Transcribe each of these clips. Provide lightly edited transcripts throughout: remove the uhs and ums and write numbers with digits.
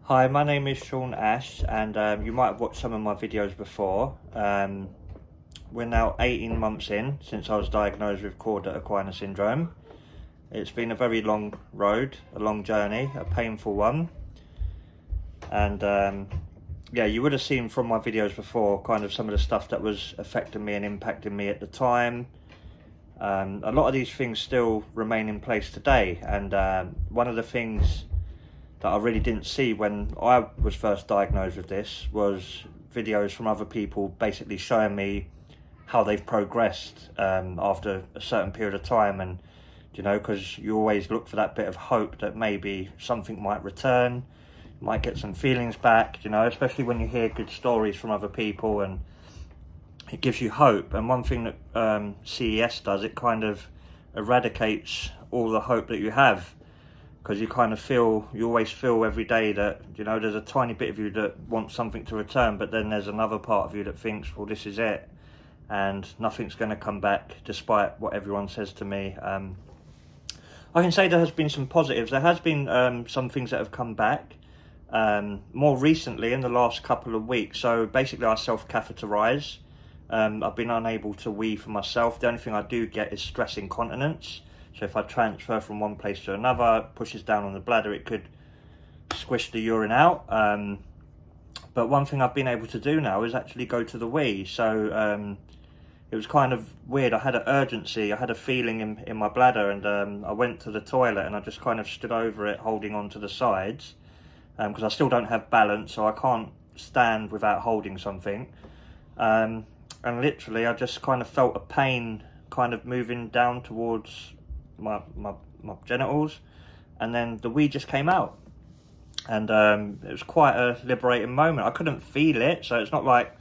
Hi, my name is Sean Ash, and you might have watched some of my videos before. We're now 18 months in since I was diagnosed with Cauda Equina Syndrome. It's been a very long road, a long journey, a painful one. And yeah, you would have seen from my videos before kind of some of the stuff that was affecting me and impacting me at the time. A lot of these things still remain in place today, and one of the things that I really didn't see when I was first diagnosed with this was videos from other people basically showing me how they've progressed after a certain period of time. And you know, because you always look for that bit of hope that maybe something might return, might get some feelings back, you know, especially when you hear good stories from other people, and it gives you hope. And one thing that CES does, it kind of eradicates all the hope that you have, because you kind of feel, you always feel every day that, you know, there's a tiny bit of you that wants something to return, but then there's another part of you that thinks, well, this is it, and nothing's going to come back despite what everyone says to me. I can say there has been some positives. There has been some things that have come back more recently in the last couple of weeks. So basically I self-catheterize. I've been unable to wee for myself. The only thing I do get is stress incontinence. So if I transfer from one place to another, it pushes down on the bladder, it could squish the urine out. But one thing I've been able to do now is actually go to the wee. So it was kind of weird. I had an urgency, I had a feeling in my bladder, and I went to the toilet and I just kind of stood over it, holding on to the sides, because I still don't have balance, so I can't stand without holding something. And literally I just kind of felt a pain kind of moving down towards my genitals, and then the wee just came out, and it was quite a liberating moment. I couldn't feel it, so it's not like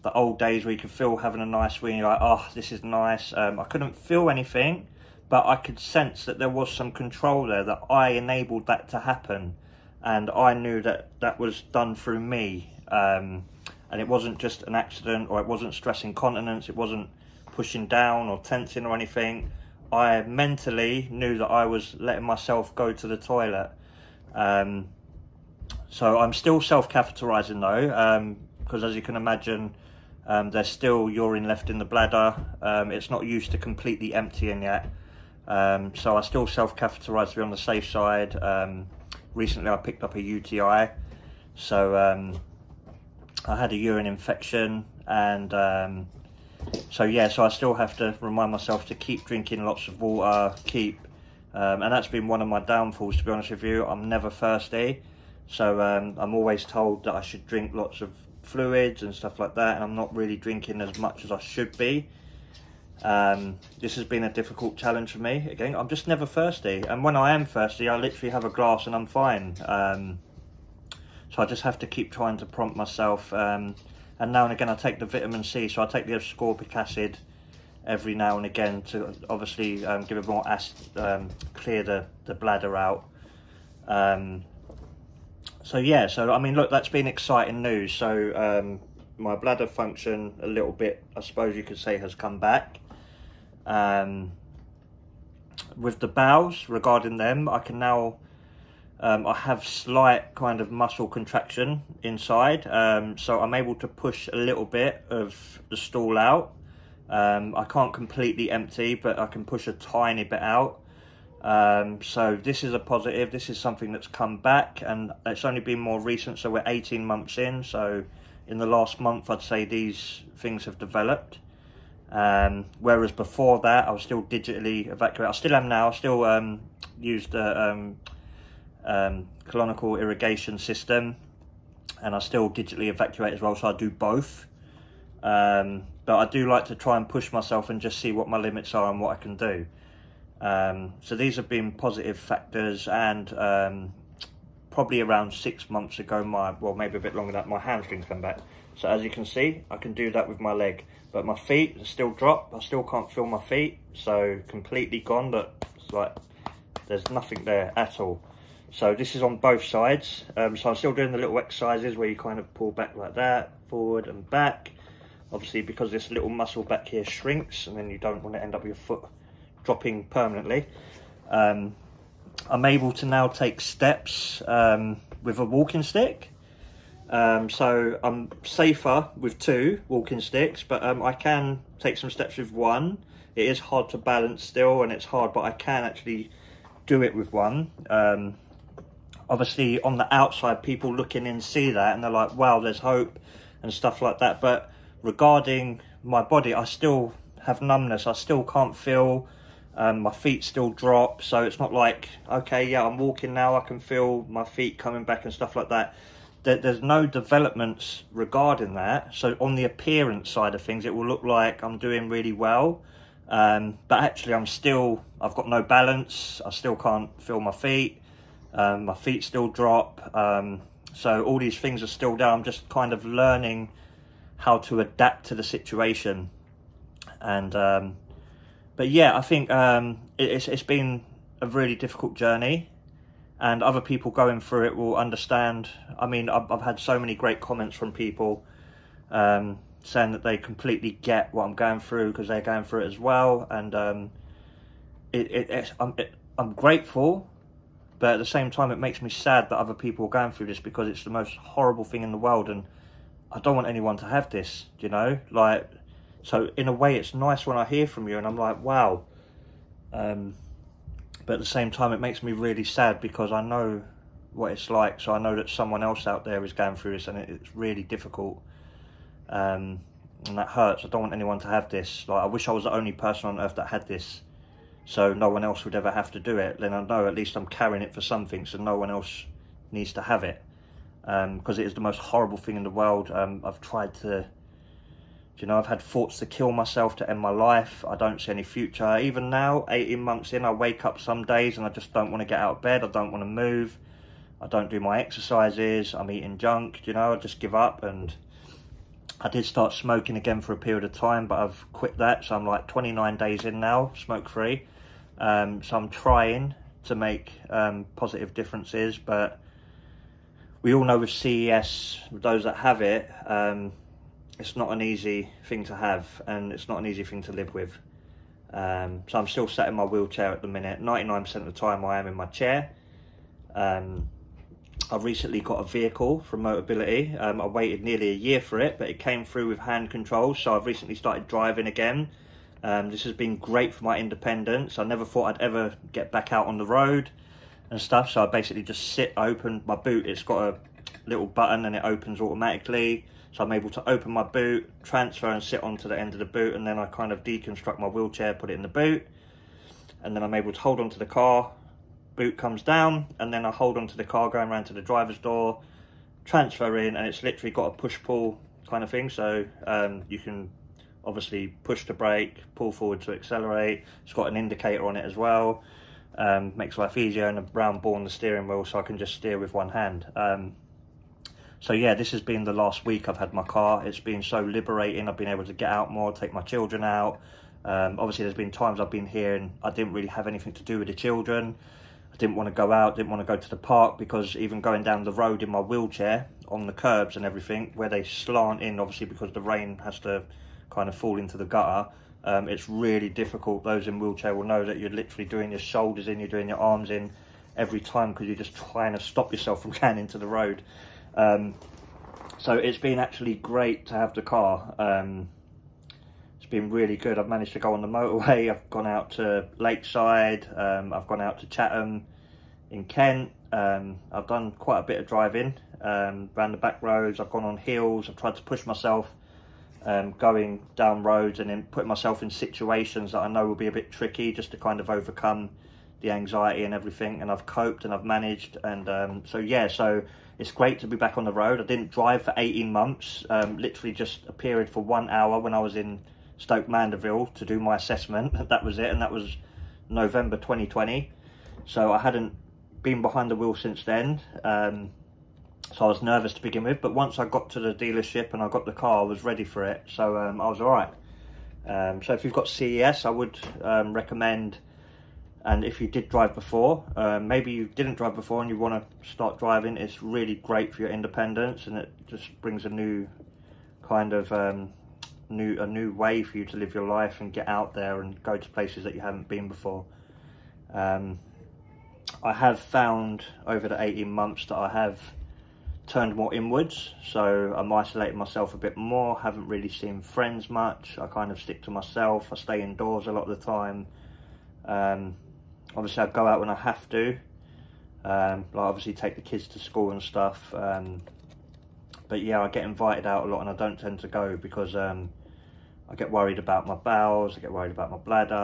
the old days where you could feel having a nice wee and you're like, oh, this is nice. I couldn't feel anything, but I could sense that there was some control there, that I enabled that to happen, and I knew that that was done through me. And it wasn't just an accident, or it wasn't stress incontinence, it wasn't pushing down or tensing or anything. I mentally knew that I was letting myself go to the toilet. So I'm still self-catheterizing though, because as you can imagine, there's still urine left in the bladder. It's not used to completely emptying yet. So I still self-catheterize to be on the safe side. Recently I picked up a UTI. So I had a urine infection, and so yeah, so I still have to remind myself to keep drinking lots of water, and that's been one of my downfalls, to be honest with you. I'm never thirsty, so I'm always told that I should drink lots of fluids and stuff like that, and I'm not really drinking as much as I should be. This has been a difficult challenge for me. Again, I'm just never thirsty, and when I am thirsty, I literally have a glass and I'm fine. So I just have to keep trying to prompt myself. And now and again I take the vitamin C, so I take the ascorbic acid every now and again to obviously give it more acid, clear the bladder out. So yeah, so I mean, look, that's been exciting news. So my bladder function a little bit, I suppose you could say, has come back. With the bowels, regarding them, I can now I have slight kind of muscle contraction inside, so I'm able to push a little bit of the stool out. I can't completely empty, but I can push a tiny bit out. So this is a positive. This is something that's come back, and it's only been more recent, so we're 18 months in. So in the last month, I'd say these things have developed. Whereas before that, I was still digitally evacuated. I still am now. I still use the colonical irrigation system, and I still digitally evacuate as well, so I do both. But I do like to try and push myself and just see what my limits are and what I can do. So these have been positive factors, and probably around 6 months ago, well, maybe a bit longer than that, my hamstrings come back. So as you can see, I can do that with my leg, but my feet are still dropped. I still can't feel my feet, so completely gone, but it's like there's nothing there at all. So this is on both sides. So I'm still doing the little exercises where you kind of pull back like that, forward and back. Obviously, because this little muscle back here shrinks, and then you don't want to end up with your foot dropping permanently. I'm able to now take steps with a walking stick. So I'm safer with 2 walking sticks, but I can take some steps with 1. It is hard to balance still, and it's hard, but I can actually do it with 1. Obviously on the outside, people looking in see that and they're like, wow, there's hope and stuff like that. But regarding my body, I still have numbness. I still can't feel, my feet still drop. So it's not like, okay, yeah, I'm walking now, I can feel my feet coming back and stuff like that. There's no developments regarding that. So on the appearance side of things, it will look like I'm doing really well. But actually I've got no balance. I still can't feel my feet. My feet still drop. So all these things are still there. I'm just kind of learning how to adapt to the situation. And but yeah, I think it's been a really difficult journey, and other people going through it will understand. I mean, I've had so many great comments from people saying that they completely get what I'm going through because they're going through it as well. And I'm grateful, but at the same time, it makes me sad that other people are going through this, because it's the most horrible thing in the world, and I don't want anyone to have this, you know? Like, so in a way, it's nice when I hear from you, and I'm like, wow. But at the same time, it makes me really sad, because I know what it's like. So I know that someone else out there is going through this, and it's really difficult. And that hurts. I don't want anyone to have this. Like, I wish I was the only person on earth that had this, so no one else would ever have to do it. Then I know at least I'm carrying it for something, so no one else needs to have it. Because it is the most horrible thing in the world. I've tried to, you know, I've had thoughts to kill myself, to end my life. I don't see any future. Even now, 18 months in, I wake up some days and I just don't want to get out of bed. I don't want to move. I don't do my exercises. I'm eating junk, you know, I just give up. And I did start smoking again for a period of time, but I've quit that. So I'm like 29 days in now, smoke free. So I'm trying to make positive differences, but we all know with CES, with those that have it, it's not an easy thing to have, and it's not an easy thing to live with. So I'm still sat in my wheelchair at the minute. 99% of the time I am in my chair. I've recently got a vehicle from Motability. I waited nearly a year for it, but it came through with hand controls, so I've recently started driving again. This has been great for my independence. I never thought I'd ever get back out on the road and stuff, so I basically just open my boot. It's got a little button and it opens automatically, so I'm able to open my boot, transfer and sit onto the end of the boot, and then I kind of deconstruct my wheelchair, put it in the boot, and then I'm able to hold onto the car. Boot comes down, and then I hold onto the car going around to the driver's door, transfer in, and it's literally got a push-pull kind of thing. So you can obviously push to brake, pull forward to accelerate. It's got an indicator on it as well. Makes life easier, and a brown ball on the steering wheel, so I can just steer with one hand. So yeah, this has been the last week I've had my car. It's been so liberating. I've been able to get out more, take my children out. Obviously there's been times I've been here and I didn't really have anything to do with the children. I didn't want to go out, didn't want to go to the park, because even going down the road in my wheelchair on the curbs and everything, where they slant in, obviously because the rain has to kind of fall into the gutter, it's really difficult. Those in wheelchair will know that you're literally doing your shoulders in, you're doing your arms in every time, because you're just trying to stop yourself from going into the road. So it's been actually great to have the car. It's been really good. I've managed to go on the motorway. I've gone out to Lakeside. I've gone out to Chatham in Kent. I've done quite a bit of driving around the back roads. I've gone on hills. I've tried to push myself going down roads, and then put myself in situations that I know will be a bit tricky, just to kind of overcome the anxiety and everything. And I've coped and I've managed. And so yeah, so it's great to be back on the road. I didn't drive for 18 months, literally just a period for 1 hour when I was in Stoke Mandeville to do my assessment. That was it, and that was November 2020. So I hadn't been behind the wheel since then. So I was nervous to begin with, but once I got to the dealership and I got the car, I was ready for it. So I was all right. So if you've got CES, I would recommend. And if you did drive before, maybe you didn't drive before and you want to start driving, it's really great for your independence, and it just brings a new kind of a new way for you to live your life and get out there and go to places that you haven't been before. I have found over the 18 months that I have turned more inwards, so I'm isolating myself a bit more, haven't really seen friends much. I kind of stick to myself, I stay indoors a lot of the time. Obviously I go out when I have to, like obviously take the kids to school and stuff, but yeah, I get invited out a lot and I don't tend to go because I get worried about my bowels, I get worried about my bladder,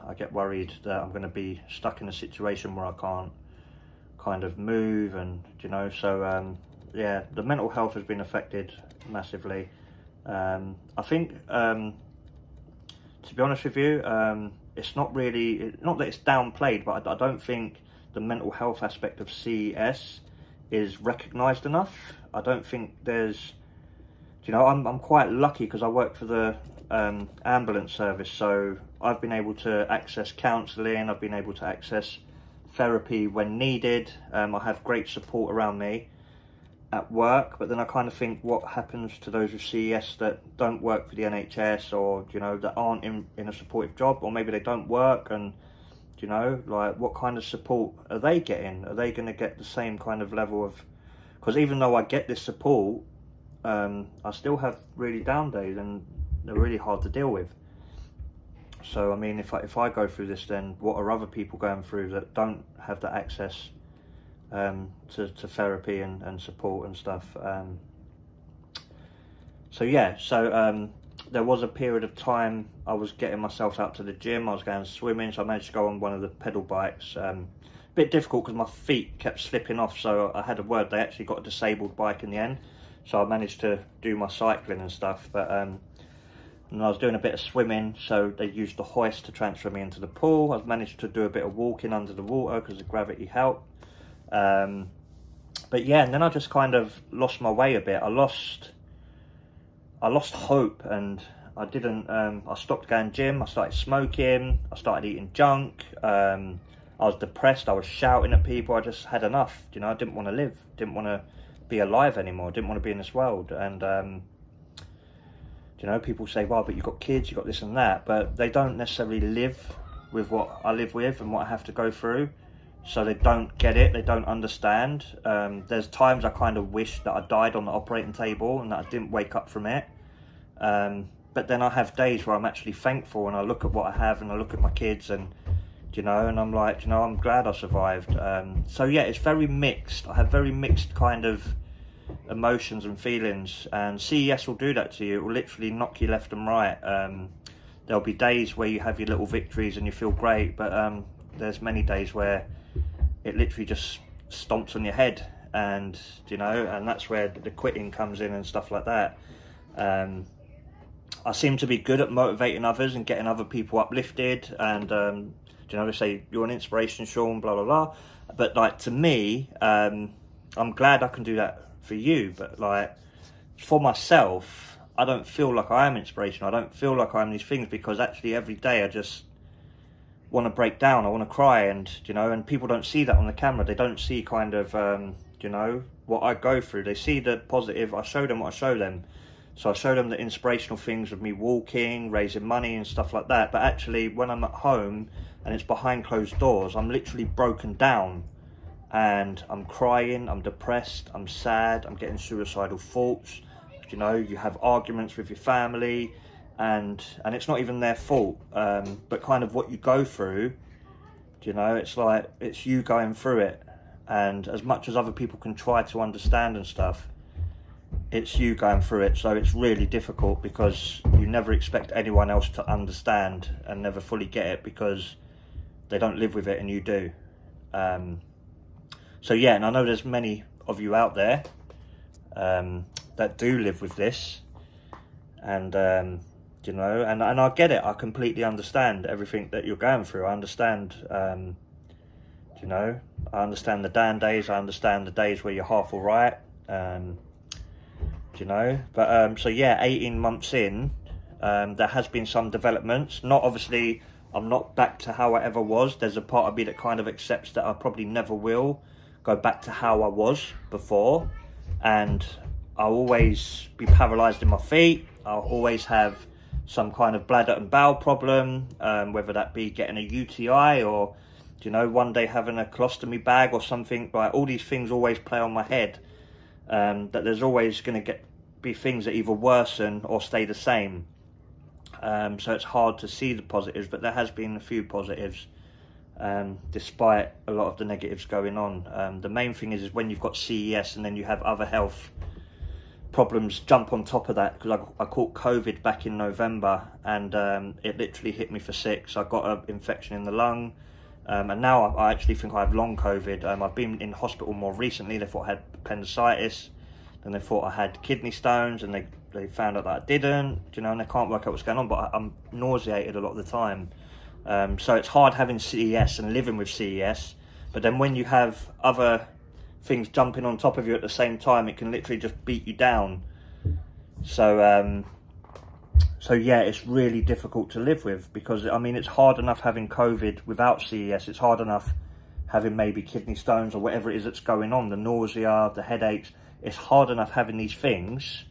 I get worried that I'm going to be stuck in a situation where I can't kind of move, and you know, so yeah, the mental health has been affected massively. I think, to be honest with you, it's not really, not that it's downplayed, but I don't think the mental health aspect of CES is recognised enough. I don't think there's, you know, I'm quite lucky because I work for the ambulance service, so I've been able to access counselling, I've been able to access therapy when needed. I have great support around me at work, but then I kind of think, what happens to those with CES that don't work for the NHS, or you know, that aren't in a supportive job, or maybe they don't work, and you know, like what kind of support are they getting? Are they going to get the same kind of level of, because even though I get this support, I still have really down days and they're really hard to deal with. So I mean, if I go through this, then what are other people going through that don't have the access to therapy and support and stuff? So yeah, so there was a period of time I was getting myself out to the gym, I was going swimming, so I managed to go on one of the pedal bikes. Bit difficult because my feet kept slipping off, so I had a word, they actually got a disabled bike in the end, so I managed to do my cycling and stuff. But and I was doing a bit of swimming, so they used the hoist to transfer me into the pool. I've managed to do a bit of walking under the water because the gravity helped. But yeah, and then I just kind of lost my way a bit. I lost hope, and I didn't, I stopped going gym, I started smoking, I started eating junk, I was depressed, I was shouting at people, I just had enough, you know, I didn't want to live, didn't want to be alive anymore, didn't want to be in this world. And you know, people say, well, but you've got kids, you've got this and that, but they don't necessarily live with what I live with and what I have to go through, so they don't get it, they don't understand. There's times I kind of wish that I died on the operating table and that I didn't wake up from it. But then I have days where I'm actually thankful, and I look at what I have and I look at my kids, and you know, and I'm like, you know, I'm glad I survived. So yeah, it's very mixed. I have very mixed kind of emotions and feelings, and CES will do that to you. It will literally knock you left and right. There'll be days where you have your little victories and you feel great, but there's many days where it literally just stomps on your head, and you know, and that's where the quitting comes in and stuff like that. I seem to be good at motivating others and getting other people uplifted, and you know, they say you're an inspiration, Sean, blah blah blah. But like, to me, I'm glad I can do that for you, but like for myself, I don't feel like I am inspiration. I don't feel like I am these things, because actually every day I just want to break down, I want to cry, and you know, and people don't see that on the camera. They don't see kind of you know, what I go through. They see the positive. I show them what I show them. So I show them the inspirational things of me walking, raising money and stuff like that. But actually, when I'm at home and it's behind closed doors, I'm literally broken down and I'm crying, I'm depressed, I'm sad, I'm getting suicidal thoughts. You know, you have arguments with your family, and it's not even their fault. But kind of what you go through, you know, it's like, it's you going through it. And as much as other people can try to understand and stuff, it's you going through it. So it's really difficult, because you never expect anyone else to understand and never fully get it, because they don't live with it and you do. So yeah, and I know there's many of you out there that do live with this, and you know, and I get it. I completely understand everything that you're going through. I understand, you know, I understand the down days, I understand the days where you're half all right, you know. But so yeah, 18 months in, there has been some developments. Not obviously, I'm not back to how I ever was. There's a part of me that kind of accepts that I probably never will go back to how I was before, and I'll always be paralysed in my feet. I'll always have some kind of bladder and bowel problem, whether that be getting a UTI or, you know, one day having a colostomy bag or something. Like, all these things always play on my head, that there's always going to be things that either worsen or stay the same. So it's hard to see the positives, but there has been a few positives, despite a lot of the negatives going on. The main thing is when you've got CES and then you have other health problems jump on top of that, because I caught COVID back in November, and it literally hit me for 6. I got an infection in the lung, and now I actually think I have long COVID. I've been in hospital more recently. They thought I had appendicitis, then they thought I had kidney stones, and they found out that I didn't, you know, and they can't work out what's going on, but I'm nauseated a lot of the time. So it's hard having CES and living with CES, but then when you have other things jumping on top of you at the same time, it can literally just beat you down. So so yeah, it's really difficult to live with, because I mean, it's hard enough having COVID without CES. It's hard enough having maybe kidney stones or whatever it is that's going on, the nausea, the headaches. It's hard enough having these things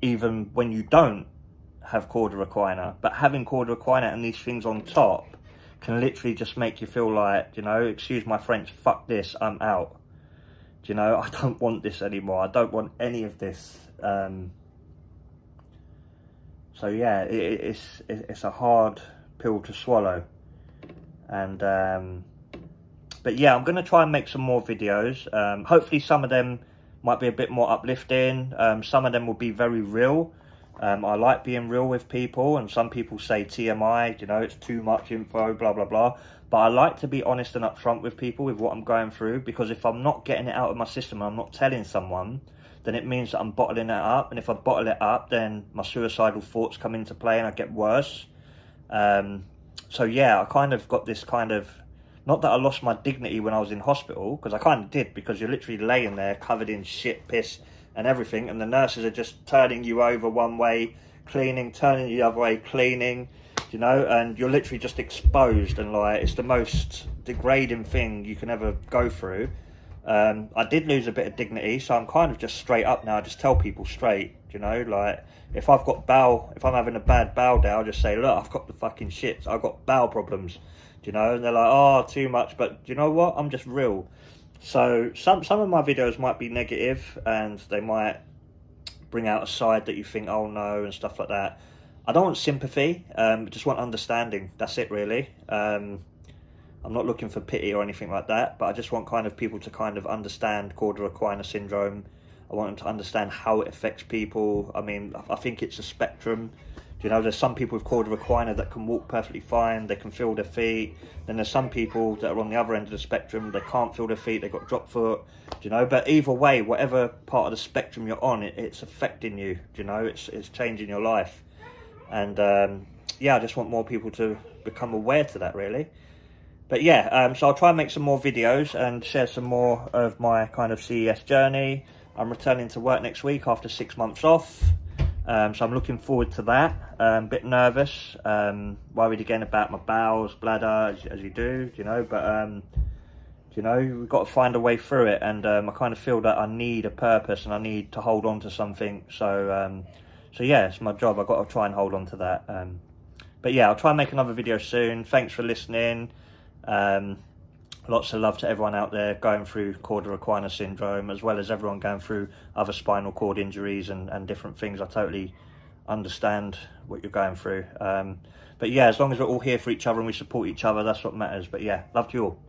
even when you don't have Cauda Equina, but having Cauda Equina and these things on top can literally just make you feel like, you know, excuse my French, fuck this, I'm out. You know, I don't want this anymore. I don't want any of this. So yeah, it's a hard pill to swallow. And but yeah, I'm going to try and make some more videos. Hopefully some of them might be a bit more uplifting. Some of them will be very real. I like being real with people, and some people say TMI, you know, it's too much info, blah, blah, blah. But I like to be honest and upfront with people with what I'm going through, because if I'm not getting it out of my system, I'm not telling someone, then it means that I'm bottling it up. And if I bottle it up, then my suicidal thoughts come into play and I get worse. So yeah, I kind of got this kind of, not that I lost my dignity when I was in hospital, because I kind of did, because you're literally laying there covered in shit, piss and everything, and the nurses are just turning you over one way, cleaning, turning you the other way, cleaning, you know, and you're literally just exposed, and like, it's the most degrading thing you can ever go through. I did lose a bit of dignity, so I'm kind of just straight up now. I just tell people straight, you know, like, if I'm having a bad bowel day, I'll just say, look, I've got the fucking shits, I've got bowel problems, you know, and they're like, oh, too much, but you know what, I'm just real. So some of my videos might be negative, and they might bring out a side that you think, oh no, and stuff like that. I don't want sympathy, just want understanding. That's it, really. I'm not looking for pity or anything like that, but I just want kind of people to kind of understand Cauda Equina Syndrome. I want them to understand how it affects people. I mean, I think it's a spectrum. You know, there's some people with Cauda Equina that can walk perfectly fine, they can feel their feet. Then there's some people that are on the other end of the spectrum, they can't feel their feet, they've got drop foot, you know. But either way, whatever part of the spectrum you're on, it's affecting you, you know, it's changing your life. And yeah, I just want more people to become aware to that, really. But yeah, so I'll try and make some more videos and share some more of my kind of CES journey. I'm returning to work next week after 6 months off. So I'm looking forward to that. A bit nervous, worried again about my bowels, bladder, as you do, you know, but you know, we've got to find a way through it. And I kind of feel that I need a purpose and I need to hold on to something. So so yeah, it's my job. I've got to try and hold on to that. But yeah, I'll try and make another video soon. Thanks for listening. Lots of love to everyone out there going through Cauda Equina Syndrome, as well as everyone going through other spinal cord injuries and different things. I totally understand what you're going through. But yeah, as long as we're all here for each other and we support each other, that's what matters. But yeah, love to you all.